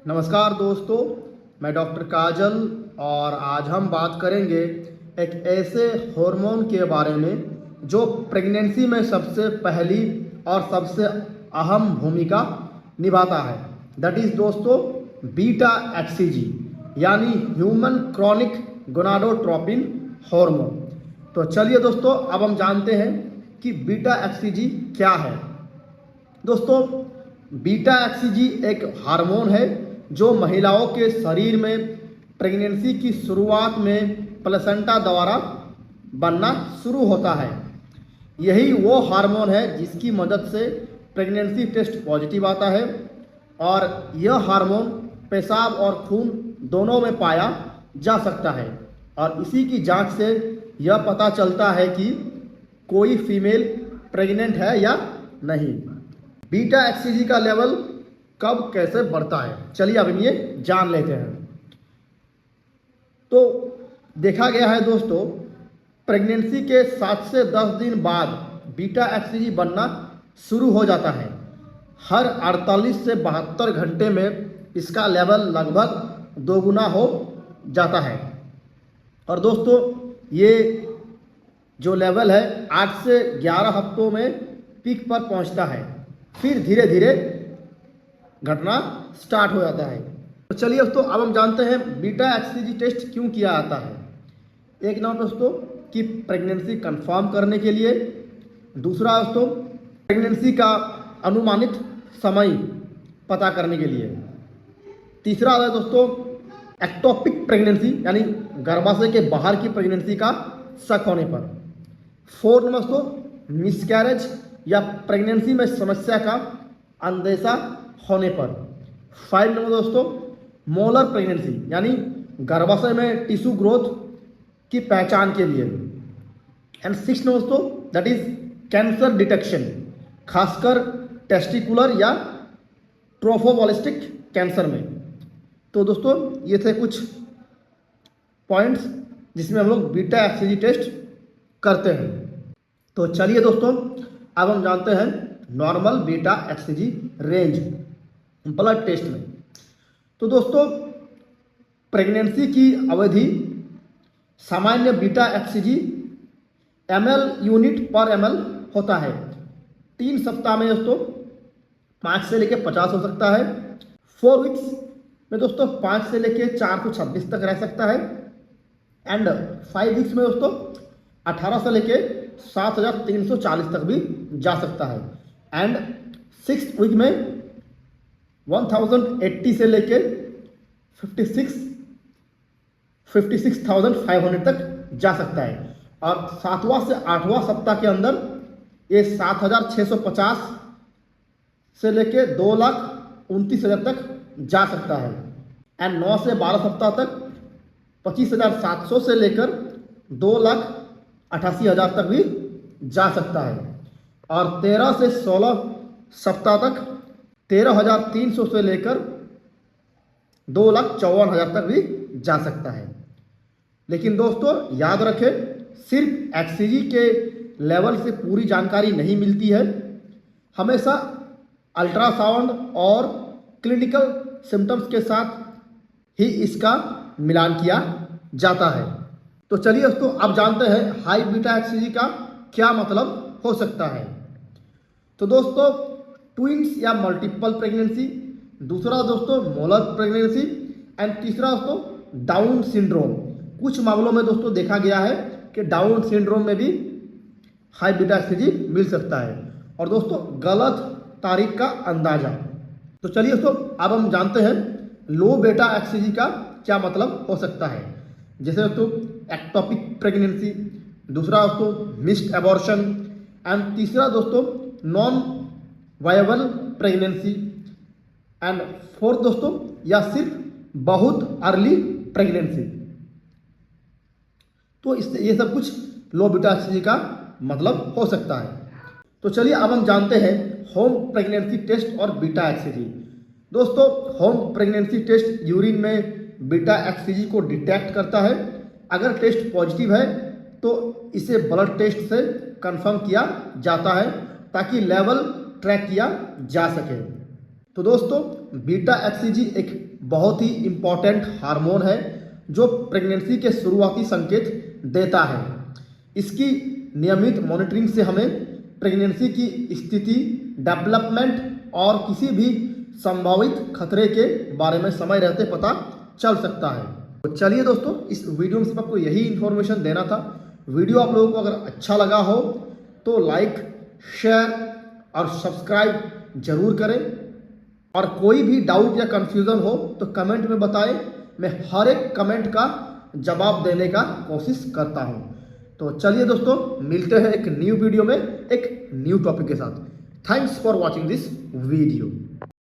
नमस्कार दोस्तों, मैं डॉक्टर काजल और आज हम बात करेंगे एक ऐसे हार्मोन के बारे में जो प्रेगनेंसी में सबसे पहली और सबसे अहम भूमिका निभाता है। दैट इज़ दोस्तों बीटा एक्सीजी यानी ह्यूमन क्रॉनिक गोनाडोट्रोपिन हार्मोन। तो चलिए दोस्तों, अब हम जानते हैं कि बीटा एक्सीजी क्या है। दोस्तों, बीटा एक्सीजी एक हार्मोन है जो महिलाओं के शरीर में प्रेगनेंसी की शुरुआत में प्लेसेंटा द्वारा बनना शुरू होता है। यही वो हार्मोन है जिसकी मदद से प्रेगनेंसी टेस्ट पॉजिटिव आता है और यह हार्मोन पेशाब और खून दोनों में पाया जा सकता है और इसी की जांच से यह पता चलता है कि कोई फीमेल प्रेग्नेंट है या नहीं। बीटा एक्सीजी का लेवल कब कैसे बढ़ता है, चलिए अब ये जान लेते हैं। तो देखा गया है दोस्तों, प्रेगनेंसी के 7 से 10 दिन बाद बीटा एक्सीजी बनना शुरू हो जाता है। हर 48 से 72 घंटे में इसका लेवल लगभग दोगुना हो जाता है और दोस्तों ये जो लेवल है 8 से 11 हफ्तों में पीक पर पहुंचता है, फिर धीरे धीरे घटना स्टार्ट हो जाता है। तो चलिए दोस्तों, अब हम जानते हैं बीटा एक्सीजी टेस्ट क्यों किया जाता है। एक नाम दोस्तों कि प्रेगनेंसी कंफर्म करने के लिए, दूसरा दोस्तों प्रेगनेंसी का अनुमानित समय पता करने के लिए, तीसरा है दोस्तों एक्टोपिक प्रेगनेंसी यानी गर्भाशय के बाहर की प्रेगनेंसी का शक होने पर, फोर्थ नंबर दोस्तों मिसकैरेज या प्रेगनेंसी में समस्या का अंदेशा होने पर, 5 नंबर दोस्तों मोलर प्रेगनेंसी यानी गर्भाशय में टिश्यू ग्रोथ की पहचान के लिए, एंड 6 नंबर दोस्तों दैट इज कैंसर डिटेक्शन, खासकर टेस्टिकुलर या ट्रोफोबोलिस्टिक कैंसर में। तो दोस्तों ये थे कुछ पॉइंट्स जिसमें हम लोग बीटा एक्सीजी टेस्ट करते हैं। तो चलिए दोस्तों, अब हम जानते हैं normal beta HCG range blood test में। तो दोस्तों प्रेगनेंसी की अवधि सामान्य बीटा एक्सीजी ml यूनिट पर ml होता है। 3 सप्ताह में दोस्तों 5 से लेकर 50 हो सकता है। 4 वीक्स में दोस्तों 5 से लेकर 426 तक रह सकता है एंड 5 वीक्स में दोस्तों 18 से लेकर 7340 तक भी जा सकता है एंड 6 वीक में 1080 से लेकर 56,500 तक जा सकता है और 7वां से 8वां सप्ताह के अंदर ये 7,650 से लेकर 2,29,000 तक जा सकता है एंड 9 से 12 सप्ताह तक 25,700 से लेकर 2,88,000 तक भी जा सकता है और 13 से 16 सप्ताह तक 13,300 से लेकर 2,54,000 तक भी जा सकता है। लेकिन दोस्तों याद रखें, सिर्फ एक्सीजी के लेवल से पूरी जानकारी नहीं मिलती है। हमेशा अल्ट्रासाउंड और क्लिनिकल सिम्टम्स के साथ ही इसका मिलान किया जाता है। तो चलिए दोस्तों, अब जानते हैं हाई बीटा एक्सीजी का क्या मतलब हो सकता है। तो दोस्तों ट्विंस या मल्टीपल प्रेगनेंसी, दूसरा दोस्तों मोलर प्रेगनेंसी एंड तीसरा दोस्तों डाउन सिंड्रोम। कुछ मामलों में दोस्तों देखा गया है कि डाउन सिंड्रोम में भी हाई बीटा एक्सीजी मिल सकता है और दोस्तों गलत तारीख का अंदाजा। तो चलिए दोस्तों, अब हम जानते हैं लो बीटा एक्सीजी का क्या मतलब हो सकता है। जैसे दोस्तों एक्टोपिक प्रेगनेंसी, दूसरा दोस्तों मिस्ड एबॉर्शन एंड तीसरा दोस्तों non viable pregnancy and fourth दोस्तों या सिर्फ बहुत अर्ली प्रेगनेंसी। तो इससे ये सब कुछ लो बीटा एक्सीजी का मतलब हो सकता है। तो चलिए अब हम जानते हैं होम प्रेगनेंसी टेस्ट और बीटा एक्सीजी। दोस्तों होम प्रेगनेंसी टेस्ट यूरिन में बीटा एक्सीजी को डिटेक्ट करता है। अगर टेस्ट पॉजिटिव है तो इसे ब्लड टेस्ट से कंफर्म किया जाता है ताकि लेवल ट्रैक किया जा सके। तो दोस्तों बीटा एक्सीजी एक बहुत ही इम्पॉर्टेंट हार्मोन है जो प्रेगनेंसी के शुरुआती संकेत देता है। इसकी नियमित मॉनिटरिंग से हमें प्रेगनेंसी की स्थिति, डेवलपमेंट और किसी भी संभावित खतरे के बारे में समय रहते पता चल सकता है। तो चलिए दोस्तों, इस वीडियो में सिर्फ आपको यही इन्फॉर्मेशन देना था। वीडियो आप लोगों को अगर अच्छा लगा हो तो लाइक, शेयर और सब्सक्राइब जरूर करें, और कोई भी डाउट या कंफ्यूजन हो तो कमेंट में बताएं। मैं हर एक कमेंट का जवाब देने का कोशिश करता हूं। तो चलिए दोस्तों, मिलते हैं एक न्यू वीडियो में एक न्यू टॉपिक के साथ। Thanks for watching this video.